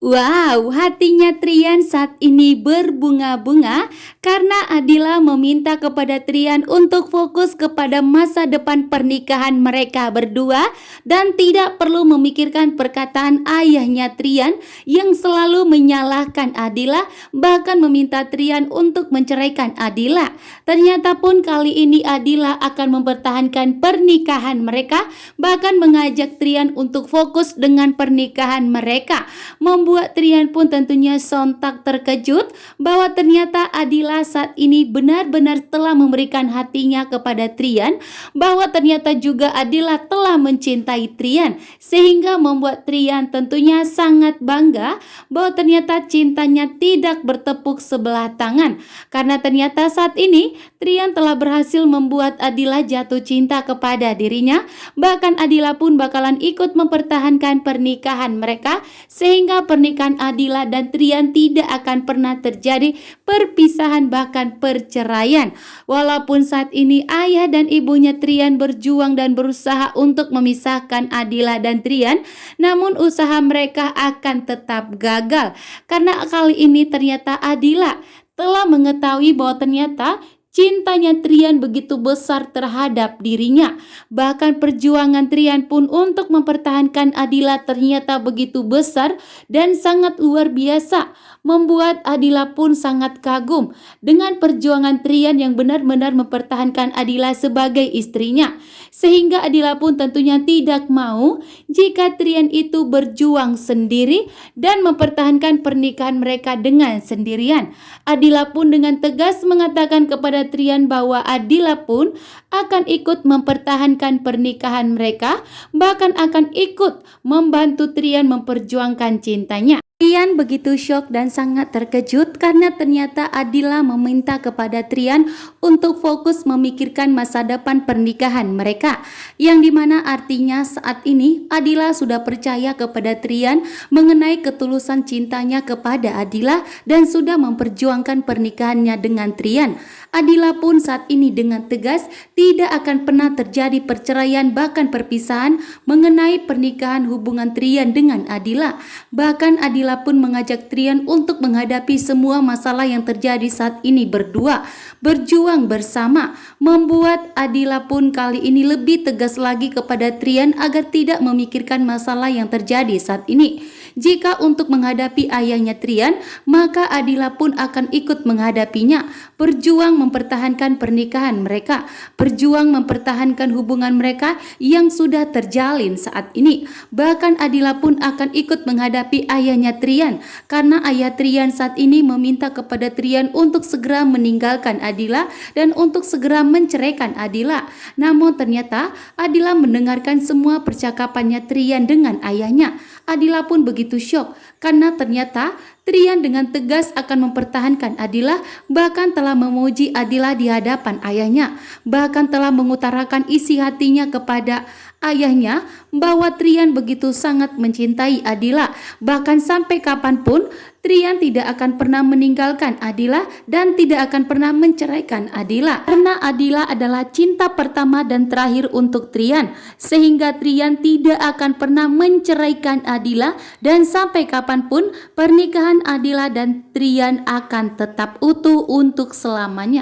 Wow, hatinya Trian saat ini berbunga-bunga karena Adila meminta kepada Trian untuk fokus kepada masa depan pernikahan mereka berdua dan tidak perlu memikirkan perkataan ayahnya Trian yang selalu menyalahkan Adila, bahkan meminta Trian untuk menceraikan Adila. Ternyata pun kali ini Adila akan mempertahankan pernikahan mereka, bahkan mengajak Trian untuk fokus dengan pernikahan mereka. Membuat Trian pun tentunya sontak terkejut bahwa ternyata Adila saat ini benar-benar telah memberikan hatinya kepada Trian, bahwa ternyata juga Adila telah mencintai Trian, sehingga membuat Trian tentunya sangat bangga bahwa ternyata cintanya tidak bertepuk sebelah tangan, karena ternyata saat ini Trian telah berhasil membuat Adila jatuh cinta kepada dirinya. Bahkan Adila pun bakalan ikut mempertahankan pernikahan mereka, sehingga pernikahan Adila dan Trian tidak akan pernah terjadi perpisahan bahkan perceraian. Walaupun saat ini ayah dan ibunya Trian berjuang dan berusaha untuk memisahkan Adila dan Trian, namun usaha mereka akan tetap gagal karena kali ini ternyata Adila telah mengetahui bahwa ternyata cintanya Trian begitu besar terhadap dirinya. Bahkan perjuangan Trian pun untuk mempertahankan Adila ternyata begitu besar dan sangat luar biasa, membuat Adila pun sangat kagum dengan perjuangan Trian yang benar-benar mempertahankan Adila sebagai istrinya. Sehingga Adila pun tentunya tidak mau jika Trian itu berjuang sendiri dan mempertahankan pernikahan mereka dengan sendirian. Adila pun dengan tegas mengatakan kepada Trian bahwa Adila pun akan ikut mempertahankan pernikahan mereka, bahkan akan ikut membantu Trian memperjuangkan cintanya. Trian begitu syok dan sangat terkejut karena ternyata Adila meminta kepada Trian untuk fokus memikirkan masa depan pernikahan mereka, yang dimana artinya saat ini Adila sudah percaya kepada Trian mengenai ketulusan cintanya kepada Adila dan sudah memperjuangkan pernikahannya dengan Trian. Adila pun saat ini dengan tegas tidak akan pernah terjadi perceraian bahkan perpisahan mengenai pernikahan hubungan Trian dengan Adila. Bahkan Adila pun mengajak Trian untuk menghadapi semua masalah yang terjadi saat ini berdua, berjuang bersama, membuat Adila pun kali ini lebih tegas lagi kepada Trian agar tidak memikirkan masalah yang terjadi saat ini. Jika untuk menghadapi ayahnya Trian, maka Adila pun akan ikut menghadapinya, berjuang mempertahankan pernikahan mereka, berjuang mempertahankan hubungan mereka yang sudah terjalin saat ini. Bahkan Adila pun akan ikut menghadapi ayahnya Trian, karena ayah Trian saat ini meminta kepada Trian untuk segera meninggalkan Adila dan untuk segera menceraikan Adila. Namun ternyata Adila mendengarkan semua percakapannya Trian dengan ayahnya. Adila pun begitu syok karena ternyata Trian dengan tegas akan mempertahankan Adila, bahkan telah memuji Adila di hadapan ayahnya, bahkan telah mengutarakan isi hatinya kepada ayahnya bahwa Trian begitu sangat mencintai Adila, bahkan sampai kapanpun Trian tidak akan pernah meninggalkan Adila dan tidak akan pernah menceraikan Adila, karena Adila adalah cinta pertama dan terakhir untuk Trian, sehingga Trian tidak akan pernah menceraikan Adila dan sampai kapanpun pernikahan Adila dan Trian akan tetap utuh untuk selamanya.